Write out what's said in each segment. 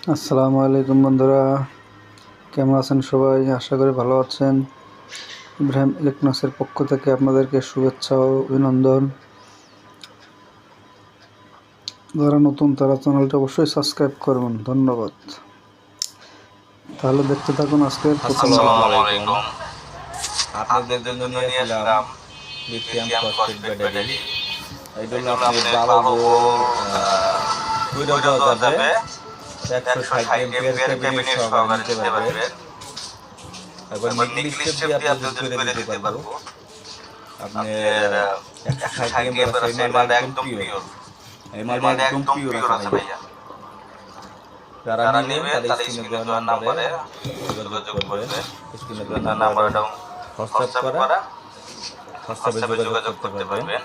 আসসালামু আলাইকুম বন্ধুরা, কেমন আছেন সবাই? আশা করি ভালো আছেন। ইব্রাহিম ইলেকট্রনিক্সের পক্ষ থেকে আপনাদেরকে শুভেচ্ছা ও অভিনন্দন। যারা নতুন তারা চ্যানেলটা অবশ্যই সাবস্ক্রাইব করবেন। ধন্যবাদ। তাহলে দেখতে থাকুন আজকের প্রথম। আসসালামু আলাইকুম। আপনাদের জন্য নিয়ে আসলাম লিথিয়াম ফসফেট ব্যাটারি। এগুলো আপনি 12 ভোল্ট কইরা দেওয়া যাবে 160 এম্পিয়ার ক্যাবিনেট সহকারে নিতে পারবেন। তারপর নিকলি স্টেপ দিয়ে আপনি যদি করে দিতে পারবো। আপনার 160 এম্পিয়ার আছে, এই মালটা একদম পিওর। এই মালটা একদম পিওর আছে ভাইয়া। যারা নেবেন তারা স্ক্রিনে দেওয়া নাম্বারে যোগাযোগ করবেন। স্ক্রিনে দেওয়া নাম্বারটা হোয়াটসঅ্যাপ করা, হোয়াটসঅ্যাপে যোগাযোগ করতে পারবেন।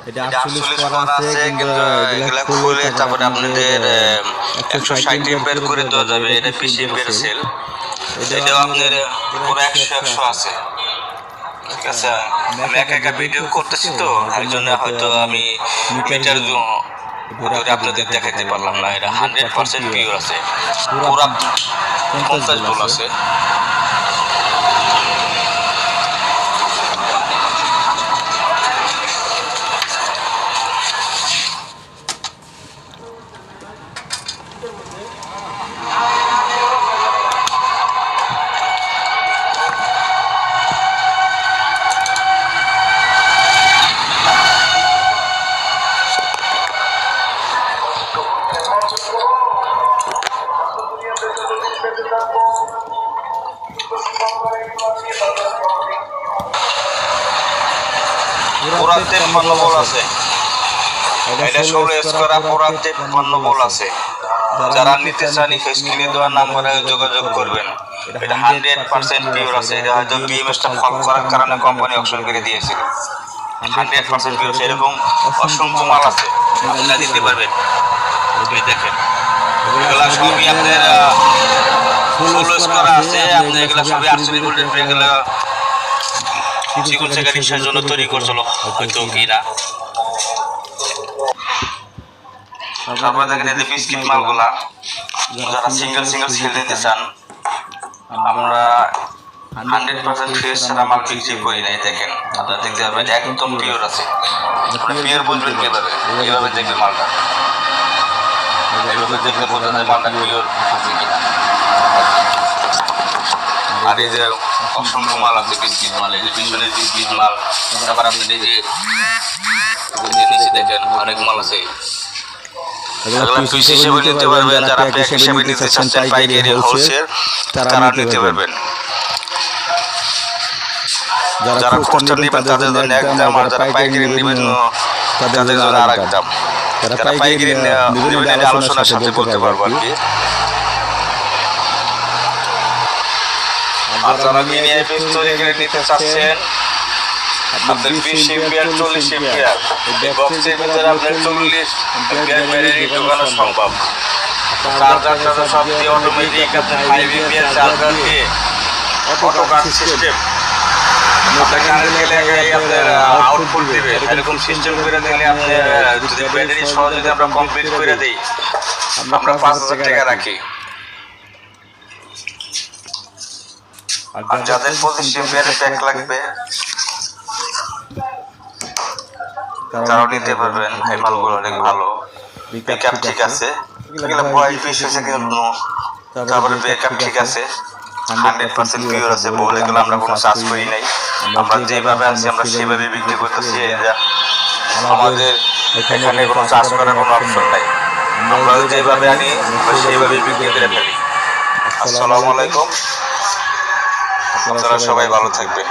এটা আসলে করা আছে, কিন্তু এগুলা খুলে তারপরে আপনাদের 160 এম্পিয়ার করে দেওয়া যাবে। এটা 20 এম্পিয়ার সেল। এটাও আপনার পুরো 100 আছে। ঠিক আছে, আমি একা ভিডিও করতেছি তো, এই জন্য হয়তো আমি মিটার ভিডিওটা আপনাদের দেখাতে পারলাম না। এটা 100% পিওর আছে, পুরো 50 ভোল্ট আছে। পুরা 53 ভোল্ট আছে। এটা 16 করা পুরা 53 ভোল্ট আছে। যারা নিতে চান স্ক্রিনে দেওয়া নাম্বারে যোগাযোগ করবেন। এটা 100% পিওর আছে। এটা হয়তো বিএমএসটা ফল করার কারণে কোম্পানি অপশন করে দিয়েছিল। 100% পিওর। এরকম অসংখ্য মাল আছে, আপনারা দিতে পারবেন। এই দেখেন, এগুলা সবই আপনার ফুল ইউজ করা আছে। আপনি এগুলা সবই 48 ভোল্টের এগুলা চিকন চিকিৎসার জন্য তৈরি করছিল হয়তো কি না। তারপরে দেখেন এই যে বিস্কিট মালগুলা, যারা সিঙ্গেল সেল দিতে চান, আমরা 100% ফ্রেশ ছাড়া মাল বিক্রি করি নাই। দেখেন, আপনারা দেখতে পাবেন একদম পিওর আছে। মানে পিওর বুঝবেন কিভাবে? এইভাবে দেখবেন মালটা, এইভাবে দেখলে বোঝা যায় মালটা পিওর আছে কিনা। আর এই যে অসংখ্য মাল আছে বিস্কিট মাল, এই যে পিছনে বিস্কিট মাল। তারপর আপনি দেখেন অনেক মাল আছে। এগুলো পিস হিসেবে নিতে পারবেন। যারা প্যাক হিসেবে নিতে চাচ্ছেন, পাইকারি হোলসেল, তারা নিতে পারবেন। যারা পোস্টার নেবেন তাদের জন্য এক দাম, আর যারা পাইকারি নেবেন তাদের জন্য আর এক দাম। যারা পাইকারি নেবেন এটা আলোচনার সাথে বলতে পারবো আর কি। আর যারা মিনি আইপিএস তৈরি করে নিতে চাচ্ছেন, আপনাদের 20 এম্পিয়ার 40 এম্পিয়ার এই বক্সের ভিতরে আপনার 40 এম্পিয়ার ব্যাটারি ঢোকানো সম্ভব। চার্জার সব দিয়ে অটোমেটিক আপনার 5 এম্পিয়ার চার্জার দিয়ে অটো কাট সিস্টেম, আপনার কারেন্ট গেলে আপনার আউটপুট দিবে। এরকম সিস্টেম করে দিলে আপনার যদি ব্যাটারি সহ যদি আমরা কমপ্লিট করে দিই, আমরা 5000 টাকা রাখি। আর যাদের 25 এম্পিয়ারের প্যাক লাগবে তারাও নিতে পারবেন। এই মালগুলো অনেক ভালো, পিকআপ ঠিক আছে। এগুলো ভয়েল পিস হয়েছে কিন্তু, তারপরে ব্যাকআপ ঠিক আছে, 100% পিওর আছে। বলে এগুলো আমরা কোনো চার্জ করি নাই। আমরা যেভাবে আনছি আমরা সেভাবে বিক্রি করতেছি। আমাদের এখানে কোনো চার্জ করার কোনো অপশন নাই। আমরা যেভাবে আনি আমরা সেইভাবে বিক্রি করে ফেলি। আসসালামু আলাইকুম, আপনারা সবাই ভালো থাকবেন।